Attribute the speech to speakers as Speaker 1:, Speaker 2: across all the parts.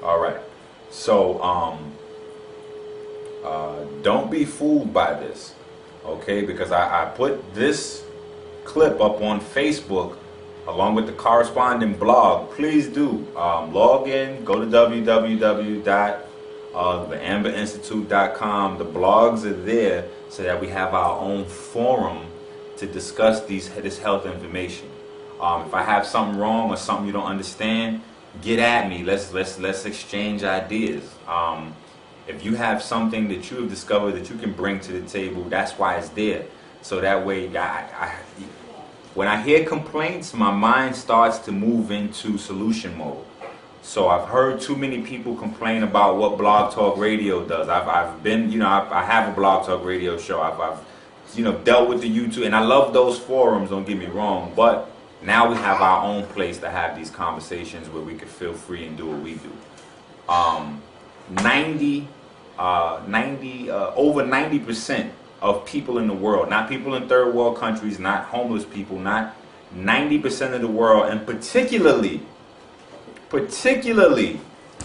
Speaker 1: All right. So, don't be fooled by this, okay? Because I put this clip up on Facebook along with the corresponding blog. Please do log in, go to www.theamberinstitute.com. The blogs are there so that we have our own forum to discuss this health information. If I have something wrong or something you don't understand, get at me. Let's exchange ideas. If you have something that you have discovered that you can bring to the table, that's why it's there. So that way, when I hear complaints, my mind starts to move into solution mode. So I've heard too many people complain about what Blog Talk Radio does. I've been, I have a Blog Talk Radio show. I've dealt with the YouTube, and I love those forums, don't get me wrong, but now we have our own place to have these conversations where we can feel free and do what we do. Over 90% of people in the world, not people in third world countries, not homeless people, not 90% of the world, and particularly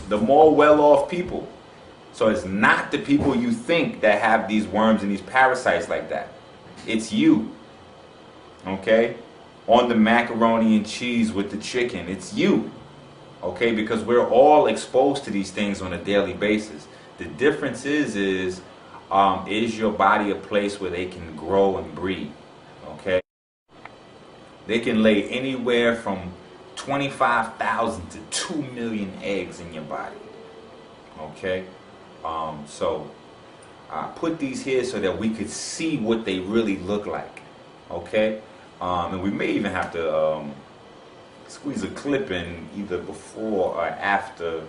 Speaker 1: the more well-off people. So it's not the people you think that have these worms and these parasites like that. It's you. Okay? On the macaroni and cheese with the chicken, it's you. Okay? Because we're all exposed to these things on a daily basis. The difference is your body a place where they can grow and breed? Okay? They can lay anywhere from 25,000 to 2 million eggs in your body. Okay? So I put these here so that we could see what they really look like. Okay? And we may even have to squeeze a clip in either before or after.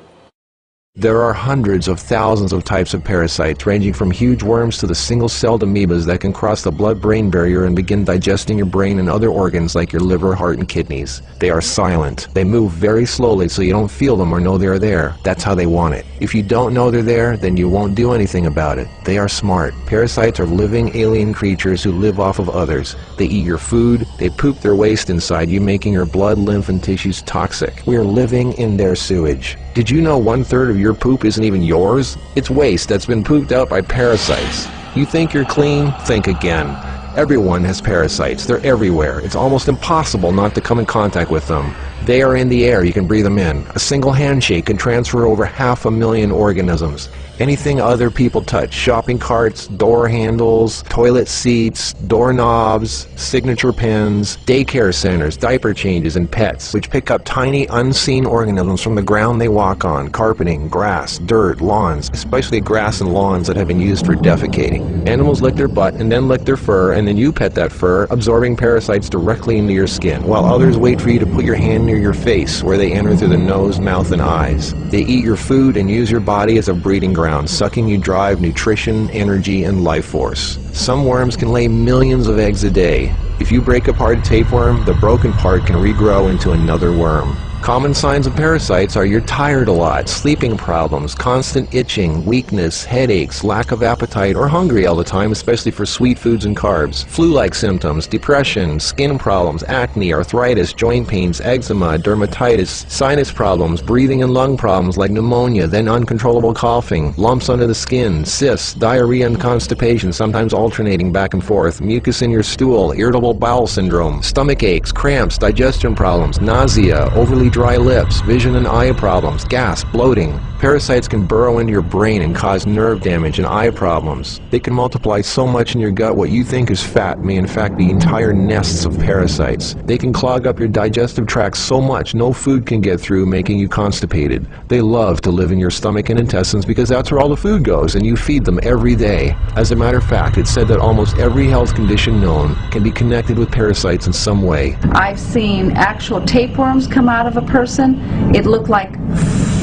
Speaker 2: There are hundreds of thousands of types of parasites, ranging from huge worms to the single-celled amoebas that can cross the blood-brain barrier and begin digesting your brain and other organs like your liver, heart, and kidneys. They are silent. They move very slowly so you don't feel them or know they're there. That's how they want it. If you don't know they're there, then you won't do anything about it. They are smart. Parasites are living alien creatures who live off of others. They eat your food. They poop their waste inside you, making your blood, lymph, and tissues toxic. We are living in their sewage. Did you know 1/3 of your poop isn't even yours? It's waste that's been pooped out by parasites. You think you're clean? Think again. Everyone has parasites. They're everywhere. It's almost impossible not to come in contact with them. They are in the air. You can breathe them in. A single handshake can transfer over 500,000 organisms. Anything other people touch, shopping carts, door handles, toilet seats, doorknobs, signature pens, daycare centers, diaper changes, and pets, which pick up tiny unseen organisms from the ground they walk on, carpeting, grass, dirt, lawns, especially grass and lawns that have been used for defecating. Animals lick their butt and then lick their fur, and then you pet that fur, absorbing parasites directly into your skin, while others wait for you to put your hand near your face, where they enter through the nose, mouth, and eyes. They eat your food and use your body as a breeding ground, sucking you dry of nutrition, energy, and life force. Some worms can lay millions of eggs a day. If you break apart a tapeworm, the broken part can regrow into another worm. Common signs of parasites are you're tired a lot, sleeping problems, constant itching, weakness, headaches, lack of appetite, or hungry all the time, especially for sweet foods and carbs, flu-like symptoms, depression, skin problems, acne, arthritis, joint pains, eczema, dermatitis, sinus problems, breathing and lung problems like pneumonia, then uncontrollable coughing, lumps under the skin, cysts, diarrhea and constipation, sometimes alternating back and forth, mucus in your stool, irritable bowel syndrome, stomach aches, cramps, digestion problems, nausea, overly dry lips, vision and eye problems, gas, bloating. Parasites can burrow into your brain and cause nerve damage and eye problems. They can multiply so much in your gut what you think is fat may in fact be entire nests of parasites. They can clog up your digestive tract so much no food can get through, making you constipated. They love to live in your stomach and intestines because that's where all the food goes, and you feed them every day. As a matter of fact, it's said that almost every health condition known can be connected with parasites in some way.
Speaker 3: I've seen actual tapeworms come out of a person. It looked like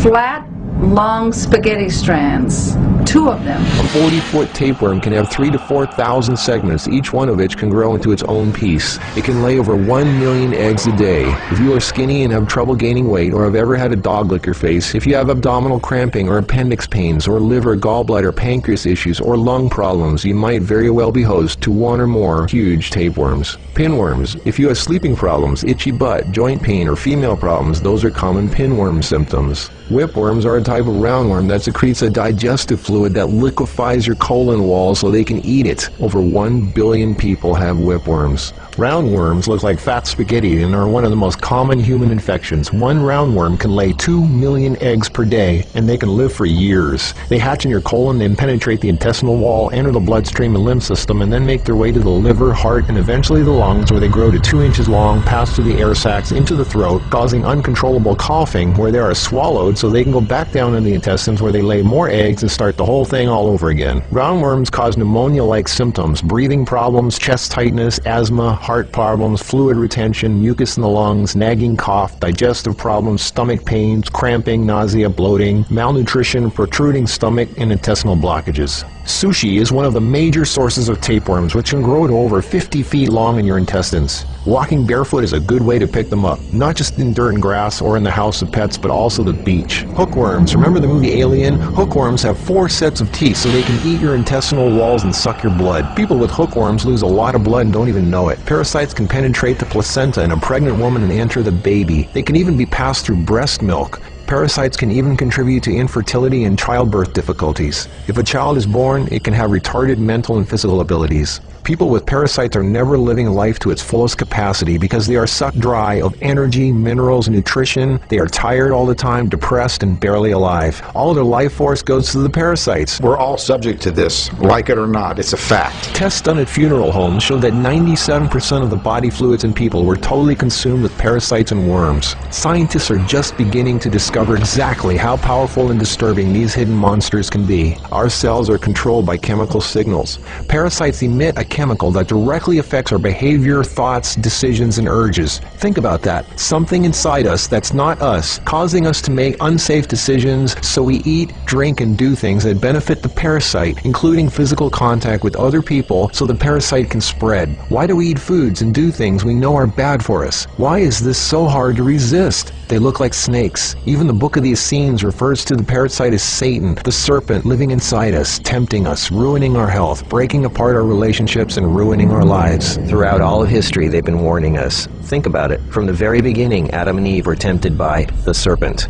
Speaker 3: flat, long spaghetti strands, 2 of them.
Speaker 2: A 40-foot tapeworm can have 3,000 to 4,000 segments, each one of which can grow into its own piece. It can lay over 1 million eggs a day. If you are skinny and have trouble gaining weight, or have ever had a dog lick your face, if you have abdominal cramping or appendix pains, or liver, gallbladder, pancreas issues, or lung problems, you might very well be host to 1 or more huge tapeworms. Pinworms. If you have sleeping problems, itchy butt, joint pain, or female problems, those are common pinworm symptoms. Whipworms are a type of roundworm that secretes a digestive fluid that liquefies your colon wall so they can eat it. Over 1 billion people have whipworms. Roundworms look like fat spaghetti and are one of the most common human infections. One roundworm can lay 2 million eggs per day, and they can live for years. They hatch in your colon, then penetrate the intestinal wall, enter the bloodstream and lymph system, and then make their way to the liver, heart, and eventually the lungs, where they grow to 2 inches long, pass through the air sacs into the throat, causing uncontrollable coughing, where they are swallowed so they can go back down in the intestines, where they lay more eggs and start the whole thing all over again. Roundworms cause pneumonia-like symptoms, breathing problems, chest tightness, asthma, heart problems, fluid retention, mucus in the lungs, nagging cough, digestive problems, stomach pains, cramping, nausea, bloating, malnutrition, protruding stomach, and intestinal blockages. Sushi is one of the major sources of tapeworms, which can grow to over 50 feet long in your intestines. Walking barefoot is a good way to pick them up, not just in dirt and grass or in the house of pets, but also the beach. Hookworms. Remember the movie Alien? Hookworms have 4 sets of teeth, so they can eat your intestinal walls and suck your blood. People with hookworms lose a lot of blood and don't even know it. Parasites can penetrate the placenta in a pregnant woman and enter the baby. They can even be passed through breast milk. Parasites can even contribute to infertility and childbirth difficulties. If a child is born, it can have retarded mental and physical abilities. People with parasites are never living life to its fullest capacity because they are sucked dry of energy, minerals, nutrition. They are tired all the time, depressed, and barely alive. All their life force goes to the parasites.
Speaker 4: We're all subject to this, like it or not. It's a fact.
Speaker 2: Tests done at funeral homes show that 97% of the body fluids in people were totally consumed with parasites and worms. Scientists are just beginning to discover exactly how powerful and disturbing these hidden monsters can be. Our cells are controlled by chemical signals. Parasites emit a chemical that directly affects our behavior, thoughts, decisions, and urges. Think about that. Something inside us that's not us, causing us to make unsafe decisions, so we eat, drink, and do things that benefit the parasite, including physical contact with other people so the parasite can spread. Why do we eat foods and do things we know are bad for us? Why is this so hard to resist? They look like snakes. Even the Book of the Essenes refers to the parasite as Satan, the serpent living inside us, tempting us, ruining our health, breaking apart our relationships, and ruining our lives. Throughout all of history, they've been warning us. Think about it. From the very beginning, Adam and Eve were tempted by the serpent.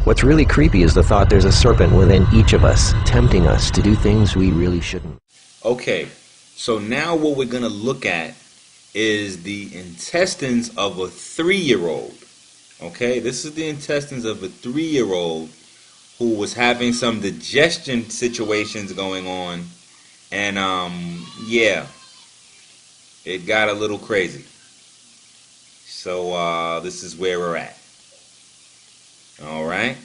Speaker 2: What's really creepy is the thought there's a serpent within each of us, tempting us to do things we really shouldn't.
Speaker 1: Okay, so now what we're going to look at is the intestines of a 3-year-old. Okay, this is the intestines of a 3-year-old who was having some digestion situations going on, and yeah, it got a little crazy. So this is where we're at. All right,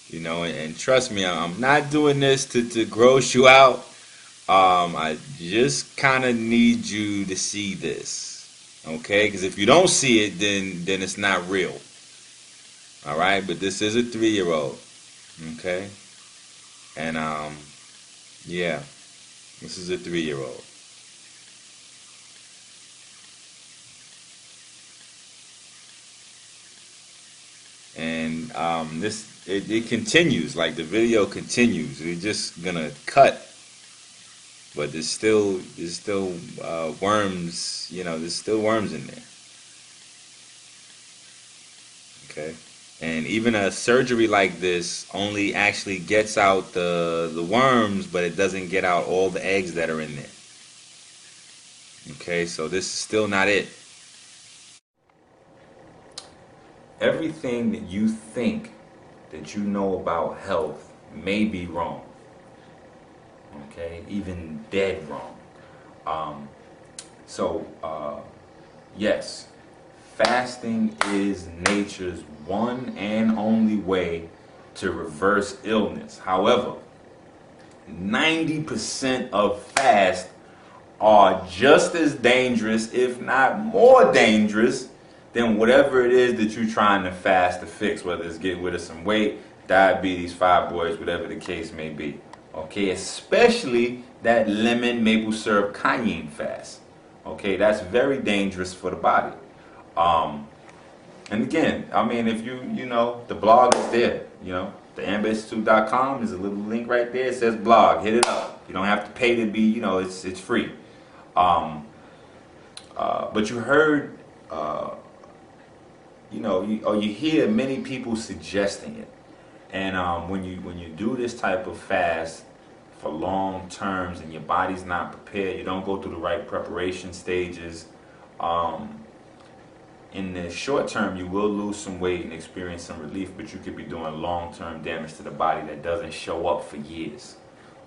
Speaker 1: you know, and trust me, I'm not doing this to gross you out. I just kind of need you to see this. Okay, because if you don't see it, then it's not real. All right, but this is a 3-year-old. Okay, and yeah, this is a 3-year-old. And it continues, like the video continues. We're just gonna cut. But there's still worms, you know, there's still worms in there. Okay, and even a surgery like this only actually gets out the worms, but it doesn't get out all the eggs that are in there. Okay, so this is still not it. Everything that you think that you know about health may be wrong. Okay, even dead wrong. Yes, fasting is nature's one and only way to reverse illness. However, 90% of fasts are just as dangerous, if not more dangerous, than whatever it is that you're trying to fast to fix, whether it's getting rid of some weight, diabetes, fibroids, whatever the case may be. Okay, especially that lemon maple syrup cayenne fast. Okay, that's very dangerous for the body. And again, I mean, if you know, the blog is there. You know, the AmberInstitute.com is a little link right there. It says blog. Hit it up. You don't have to pay to be. You know, it's free. But you heard, you know, you hear many people suggesting it. And when you do this type of fast for long terms and your body's not prepared, you don't go through the right preparation stages. In the short term, you will lose some weight and experience some relief, but you could be doing long-term damage to the body that doesn't show up for years.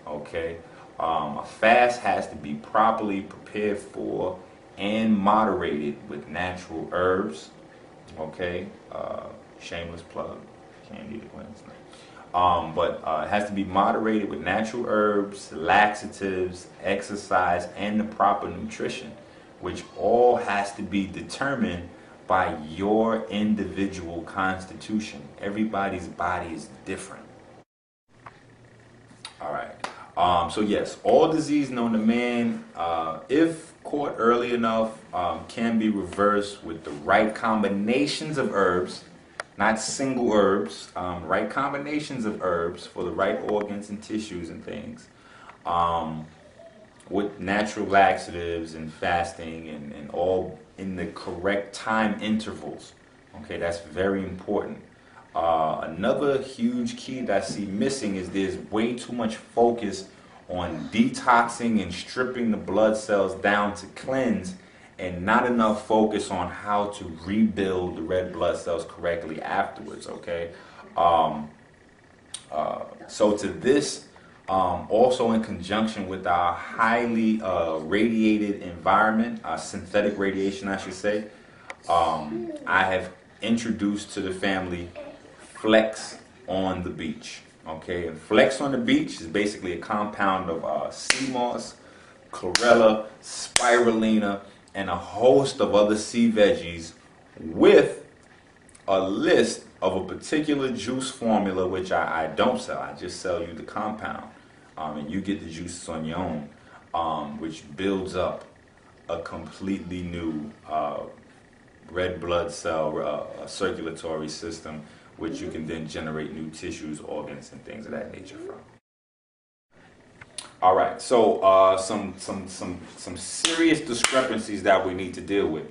Speaker 1: Okay, a fast has to be properly prepared for and moderated with natural herbs. Okay, shameless plug. Can't eat it when it's not. But it has to be moderated with natural herbs, laxatives, exercise, and the proper nutrition, which all has to be determined by your individual constitution. Everybody's body is different. All right. So yes, all disease known to man, if caught early enough, can be reversed with the right combinations of herbs. Not single herbs, right combinations of herbs for the right organs and tissues and things, with natural laxatives and fasting and all in the correct time intervals. Okay, that's very important. Another huge key that I see missing is there's way too much focus on detoxing and stripping the blood cells down to cleanse, and not enough focus on how to rebuild the red blood cells correctly afterwards, okay? So to this, also in conjunction with our highly radiated environment, synthetic radiation I should say, I have introduced to the family Flex on the Beach, okay? And Flex on the Beach is basically a compound of sea moss, chlorella, spirulina, and a host of other sea veggies with a list of a particular juice formula, which I don't sell. I just sell you the compound, and you get the juices on your own, which builds up a completely new red blood cell circulatory system, which you can then generate new tissues, organs, and things of that nature from. All right, so some serious discrepancies that we need to deal with.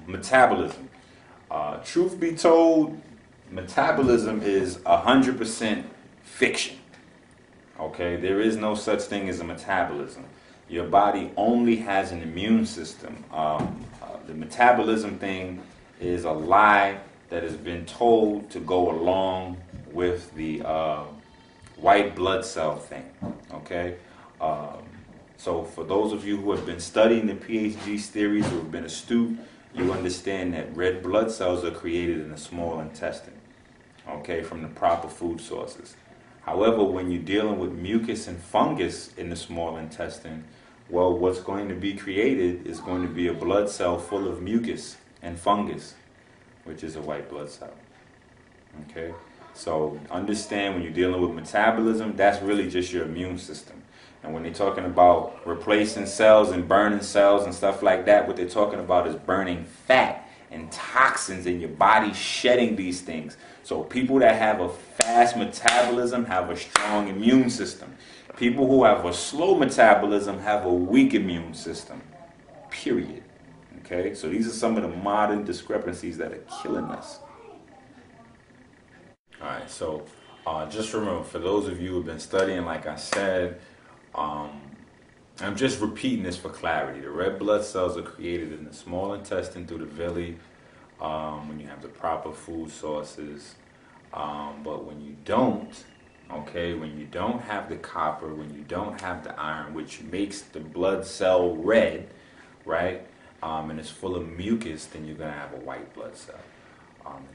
Speaker 1: Metabolism. Truth be told, metabolism is 100% fiction. Okay, there is no such thing as a metabolism. Your body only has an immune system. The metabolism thing is a lie that has been told to go along with the white blood cell thing, okay? So for those of you who have been studying the PhD theories or have been astute, you understand that red blood cells are created in the small intestine, okay, from the proper food sources. However, when you're dealing with mucus and fungus in the small intestine, well, what's going to be created is going to be a blood cell full of mucus and fungus, which is a white blood cell, okay? So understand when you're dealing with metabolism, that's really just your immune system. And when they're talking about replacing cells and burning cells and stuff like that, what they're talking about is burning fat and toxins in your body, shedding these things. So people that have a fast metabolism have a strong immune system. People who have a slow metabolism have a weak immune system, period. Okay, so these are some of the modern discrepancies that are killing us. Alright, so just remember, for those of you who have been studying, like I said, I'm just repeating this for clarity. The red blood cells are created in the small intestine through the villi when you have the proper food sources. But when you don't, okay, when you don't have the copper, when you don't have the iron, which makes the blood cell red, right, and it's full of mucus, then you're going to have a white blood cell.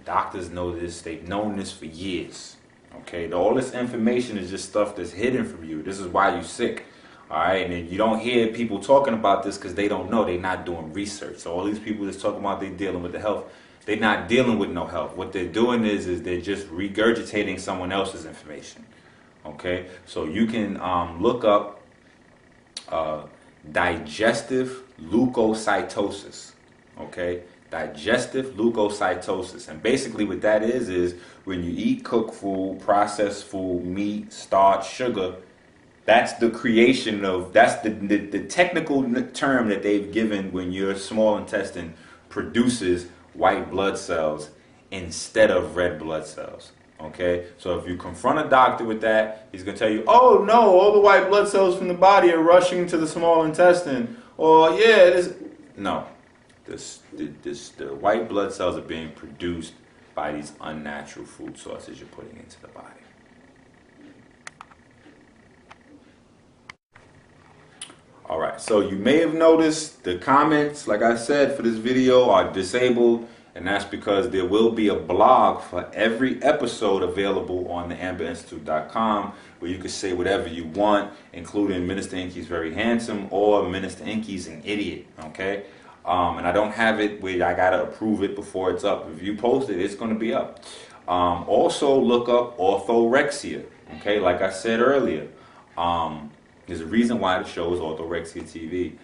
Speaker 1: Doctors know this. They've known this for years. Okay, all this information is just stuff that's hidden from you. This is why you're sick. All right, and you don't hear people talking about this because they don't know. They're not doing research. So all these people that's talking about they dealing with the health, they're not dealing with no health. What they're doing is they're just regurgitating someone else's information. Okay, so you can look up digestive leukocytosis. Okay, digestive leukocytosis, and basically what that is when you eat cooked food, processed food, meat, starch, sugar. That's the creation of, that's the technical term that they've given when your small intestine produces white blood cells instead of red blood cells. Okay, so if you confront a doctor with that, he's going to tell you, oh no, all the white blood cells from the body are rushing to the small intestine. Or yeah, no, the white blood cells are being produced by these unnatural food sources you're putting into the body. All right, so you may have noticed the comments, like I said, for this video are disabled, and that's because there will be a blog for every episode available on the amberinstitute.com where you can say whatever you want, including Minister Inky's very handsome or Minister Inky's an idiot, okay? And I don't have it where I gotta approve it before it's up. If you post it, it's gonna be up. Also look up Orthorexia, okay? Like I said earlier, there's a reason why the show is Orthorexia TV.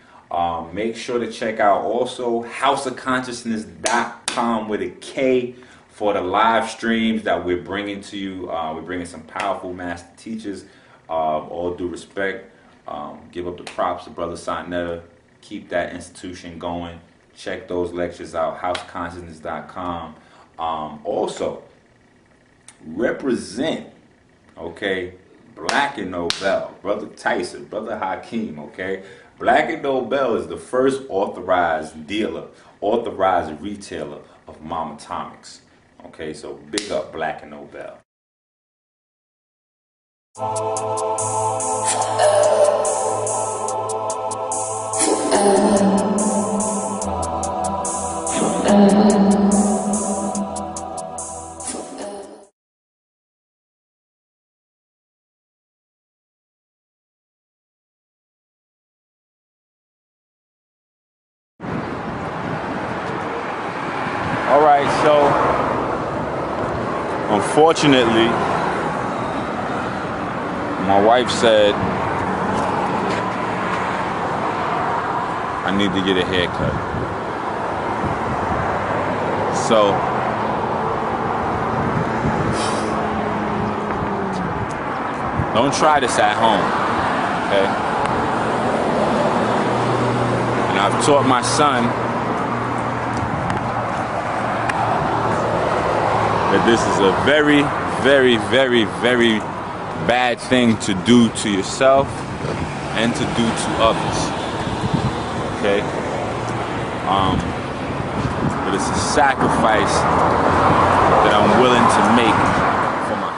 Speaker 1: Make sure to check out also houseofconsciousness.com with a K for the live streams that we're bringing to you. We're bringing some powerful master teachers. All due respect, give up the props to Brother Sonetta. Keep that institution going. Check those lectures out, houseconsciousness.com. Also, represent, okay, Black and Nobel, Brother Tyson, Brother Hakeem, okay? Black and Nobel is the first authorized dealer, authorized retailer of Mama Atomics. Okay, so big up Black and Nobel. All right, so unfortunately, my wife said I need to get a haircut. So don't try this at home, okay? And I've taught my son that this is a very, very, very, very bad thing to do to yourself and to do to others. Okay? But it's a sacrifice that I'm willing to make for my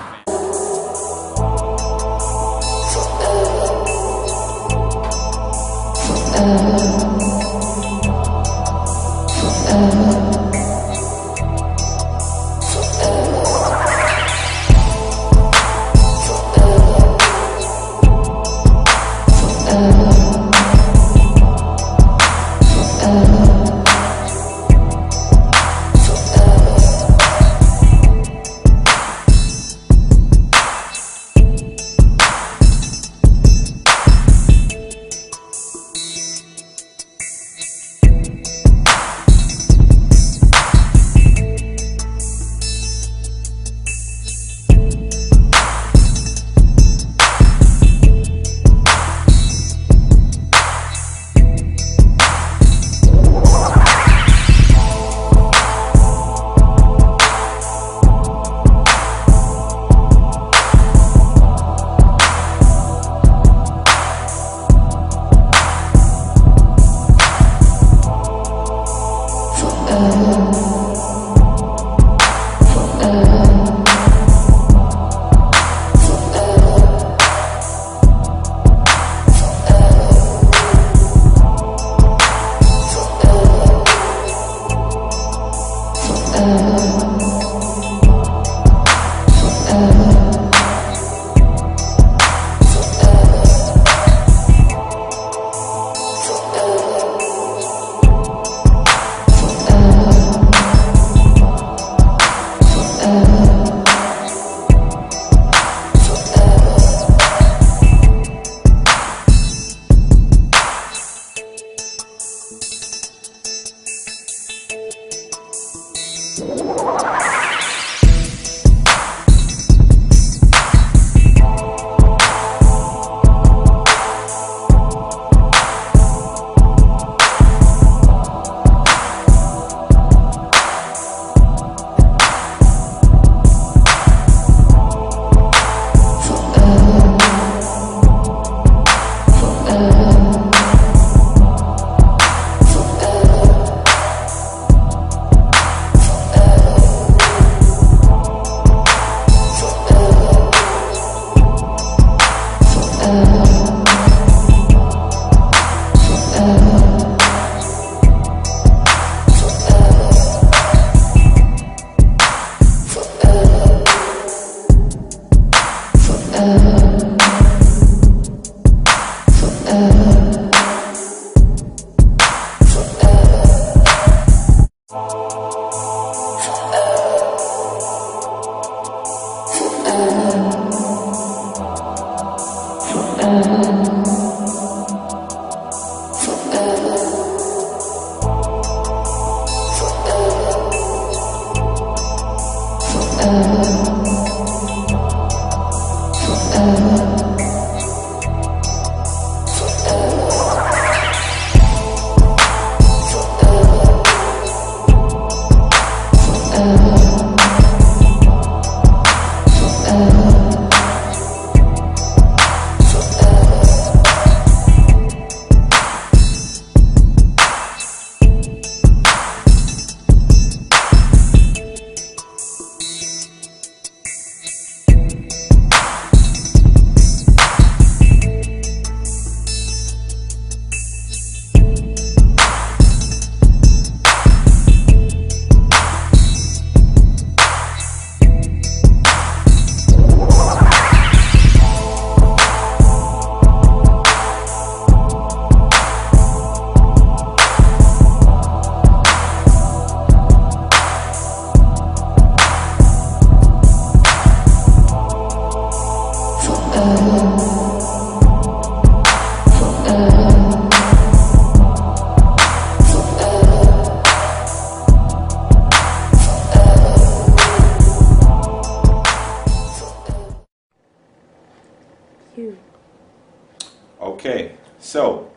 Speaker 1: Okay, so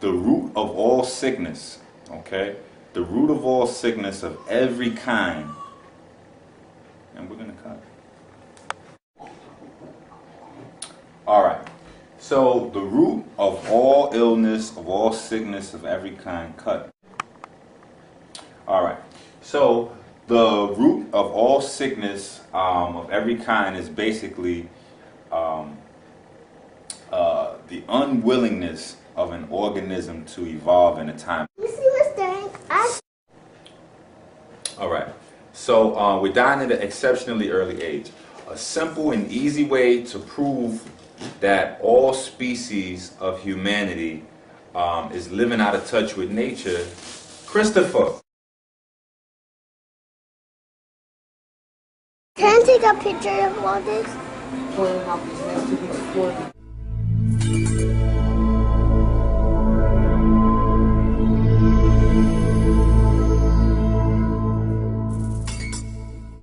Speaker 1: the root of all sickness, okay? The root of all sickness of every kind, and we're going to cut. All right, so the root of all illness, of all sickness of every kind, cut. All right, so the root of all sickness of every kind is basically the unwillingness of an organism to evolve in a time.
Speaker 5: You see what's there?
Speaker 1: All right, so we're dying at an exceptionally early age. A simple and easy way to prove that all species of humanity is living out of touch with nature. Christopher.
Speaker 5: Can I take a picture of all this?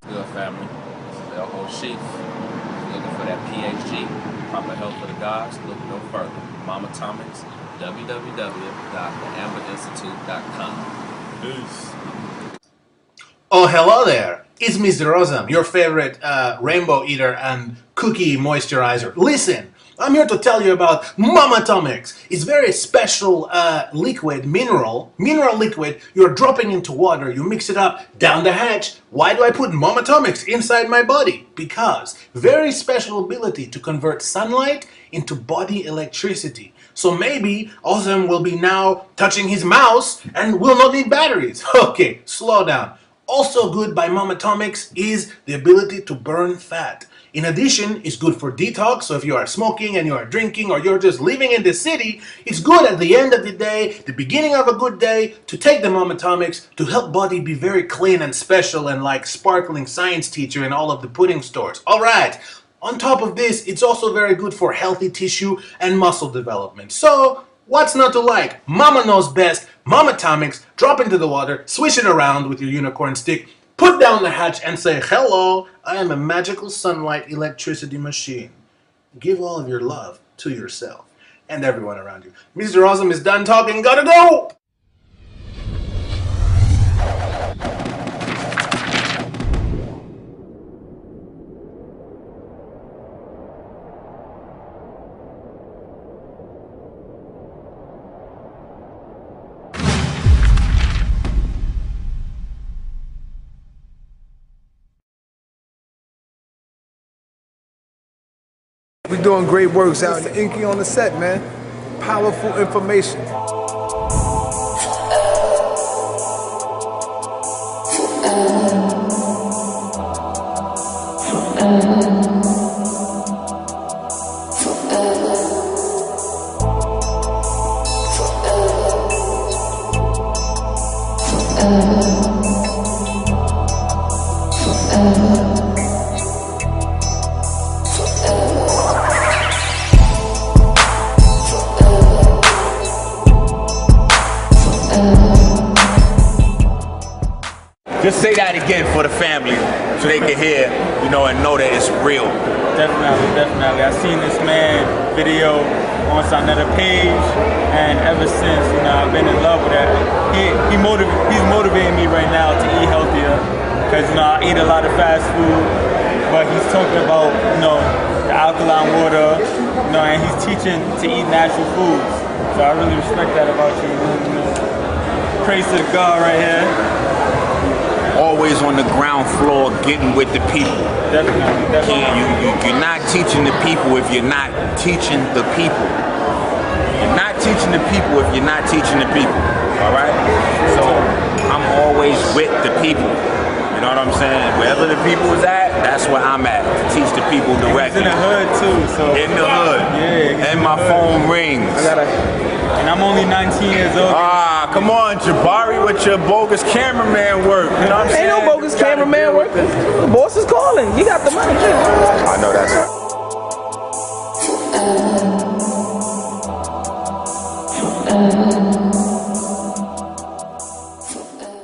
Speaker 6: Good family. This is El Chief. Looking for that PhD, proper health for the gods. Look no further. Mama Atomics, www.OAb0jMgJ.com. Peace.
Speaker 7: Oh, hello there. It's Mr. Rosam, your favorite rainbow eater and cookie moisturizer. Listen, I'm here to tell you about Mama Atomics. It's very special liquid, mineral liquid you're dropping into water. You mix it up down the hatch. Why do I put Mama Atomics inside my body? Because very special ability to convert sunlight into body electricity. So maybe Ozem will be now touching his mouse and will not need batteries. Okay, slow down. Also good by Mama Atomics is the ability to burn fat. In addition, it's good for detox, so if you are smoking and you are drinking or you're just living in the city, it's good at the end of the day, the beginning of a good day, to take the Mama Atomics to help body be very clean and special and like sparkling science teacher in all of the pudding stores. Alright, on top of this, it's also very good for healthy tissue and muscle development. So, what's not to like? Mama knows best. Mama Atomics, drop into the water, swish it around with your unicorn stick, put down the hatch and say, hello, I am a magical sunlight electricity machine. Give all of your love to yourself and everyone around you. Mr. Awesome is done talking, gotta go!
Speaker 8: We're doing great works out. The Inky on the set, man. Powerful information.
Speaker 9: Just
Speaker 1: Say that again for the family so they can hear, you know, and know that it's real.
Speaker 9: Definitely, definitely. I seen this man video on another page, and ever since, you know, I've been in love with that. He's motivating me right now to eat healthier, because, you know, I eat a lot of fast food, but he's talking about, you know, the alkaline water, you know, and he's teaching to eat natural foods. So I really respect that about you. You know, praise to the God right here.
Speaker 1: Always on the ground floor, getting with the people.
Speaker 9: Definitely, definitely.
Speaker 1: You're not teaching the people if you're not teaching the people. You're not teaching the people if you're not teaching the people. All right? So I'm always with the people. You know what I'm saying? Wherever the people is at, that's where I'm at. To teach the people directly.
Speaker 9: He's in the hood too, so.
Speaker 1: In the hood.
Speaker 9: Yeah.
Speaker 1: And my phone rings.
Speaker 9: And I'm only 19 years old.
Speaker 1: Ah, come on, Jabari, with your bogus cameraman work. You know what I'm saying?
Speaker 10: Ain't no bogus cameraman work. The boss is calling. You got the money.
Speaker 1: I know that's